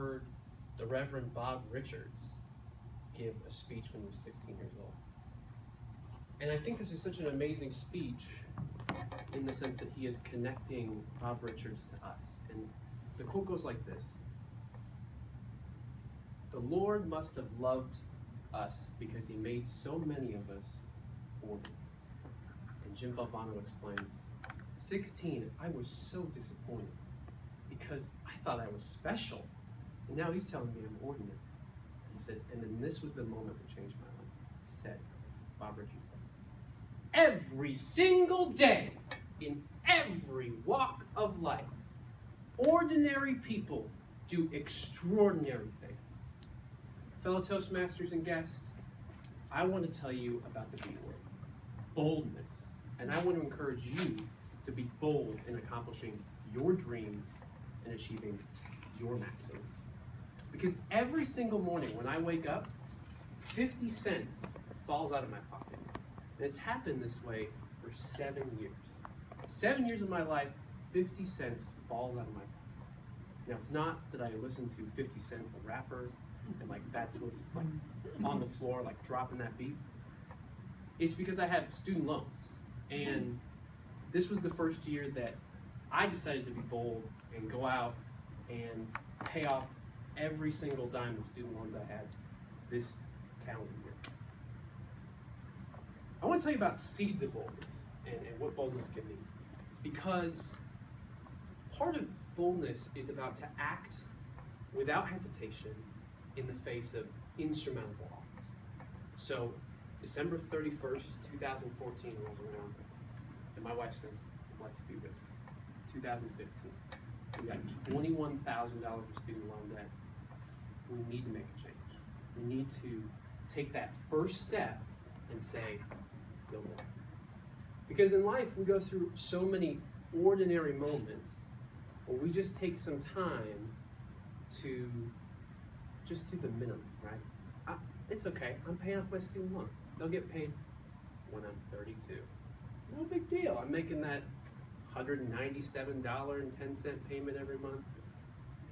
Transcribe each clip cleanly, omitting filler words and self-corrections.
heard the Reverend Bob Richards give a speech when he was 16 years old. And I think this is such an amazing speech in the sense that he is connecting Bob Richards to us. And the quote goes like this: "The Lord must have loved us because he made so many of us ordinary." And Jim Valvano explains, 16, I was so disappointed because I thought I was special. And now he's telling me I'm ordinary. And he said, and then this was the moment that changed my life. He said, Bob Richards says, every single day, in every walk of life, ordinary people do extraordinary things. Fellow Toastmasters and guests, I want to tell you about the B word, boldness. And I want to encourage you to be bold in accomplishing your dreams and achieving your maximum. Because every single morning when I wake up, 50 cents falls out of my pocket. And it's happened this way for 7 years. 7 years of my life, 50 cents falls out of my pocket. Now, it's not that I listen to 50 Cent, the rapper, and like that's what's like on the floor, like dropping that beat. It's because I have student loans. And this was the first year that I decided to be bold and go out and pay off every single dime of student loans I had this calendar year. I want to tell you about seeds of boldness and what boldness can mean. Because part of boldness is about to act without hesitation in the face of insurmountable odds. So December 31st, 2014 rolls around, and my wife says, let's do this. 2015, we got $21,000 of student loan debt. We need to make a change. We need to take that first step and say, no more. Because in life, we go through so many ordinary moments where we just take some time to just do the minimum, right? It's okay, I'm paying off my student loans. They'll get paid when I'm 32. No big deal. I'm making that $197.10 payment every month.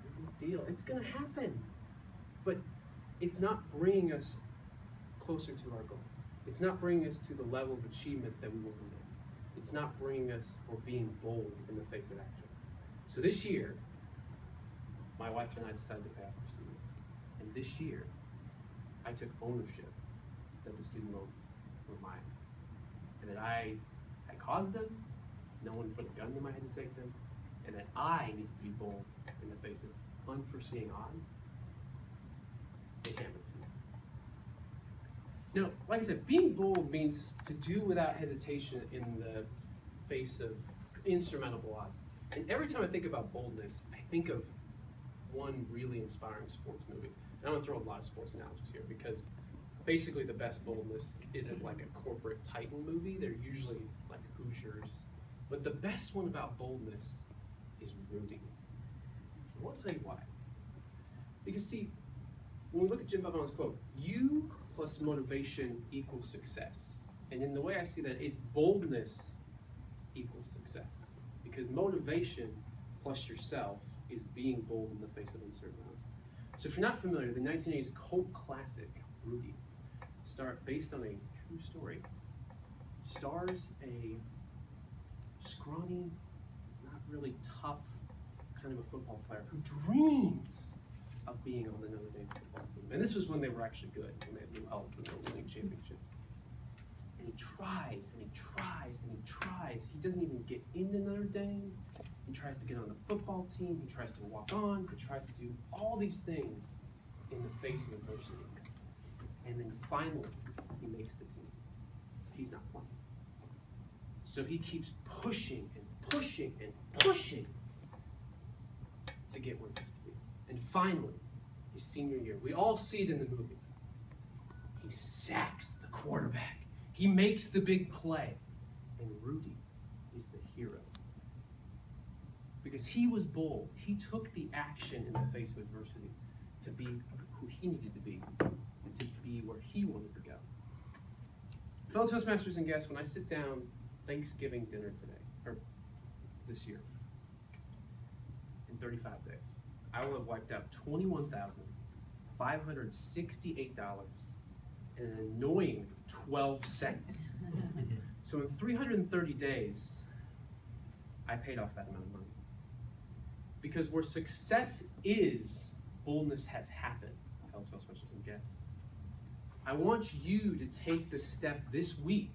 No big deal. It's going to happen. But it's not bringing us closer to our goal. It's not bringing us to the level of achievement that we want to make. It's not bringing us or being bold in the face of action. So this year, my wife and I decided to pay off our student loans. And this year, I took ownership that the student loans were mine. And that I caused them, no one put a gun to my head to take them, and that I need to be bold in the face of unforeseen odds. It happened to me. Now, like I said, being bold means to do without hesitation in the face of insurmountable odds. And every time I think about boldness, I think of one really inspiring sports movie. And I'm going to throw a lot of sports analogies here because basically the best boldness isn't like a corporate Titan movie. They're usually like Hoosiers. But the best one about boldness is Rudy. I won't tell you why. Because see, when we look at Jim Valvano's quote, you plus motivation equals success. And in the way I see that, it's boldness equals success. Because motivation plus yourself is being bold in the face of uncertain odds. So if you're not familiar, the 1980s cult classic, Rudy, based on a true story, stars a scrawny, not really tough kind of a football player who dreams of being on the Notre Dame football team. And this was when they were actually good, when they had new helmets and they were winning championships. And he tries, and he tries, and he tries. He doesn't even get into Notre Dame. He tries to get on the football team. He tries to walk on. He tries to do all these things in the face of adversity. And then finally, he makes the team. He's not playing. So he keeps pushing and pushing and pushing to get where he has to be. And finally, his senior year, we all see it in the movie. He sacks the quarterback. He makes the big play. And Rudy is the hero. Because he was bold. He took the action in the face of adversity to be who he needed to be and to be where he wanted to go. Fellow Toastmasters and guests, when I sit down Thanksgiving dinner today, or this year, in 35 days, I will have wiped out $21,568 and an annoying 12 cents. So in 330 days, I paid off that amount of money. Because where success is, boldness has happened, fellow Toastmasters and guests. I want you to take the step this week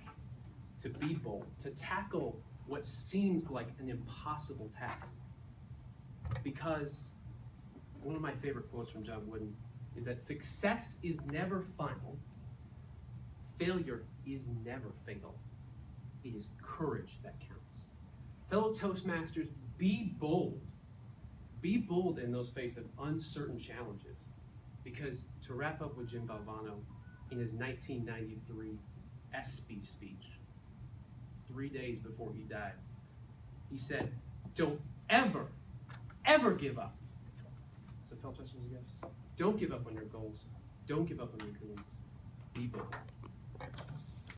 to be bold, to tackle what seems like an impossible task. Because one of my favorite quotes from John Wooden is that success is never final, failure is never fatal. It is courage that counts. Fellow Toastmasters, be bold. Be bold in those face of uncertain challenges. Because to wrap up with Jim Valvano, in his 1993 ESPY speech, 3 days before he died, he said, don't ever, ever give up. So fellow Toastmasters, don't give up on your goals. Don't give up on your dreams. Be bold.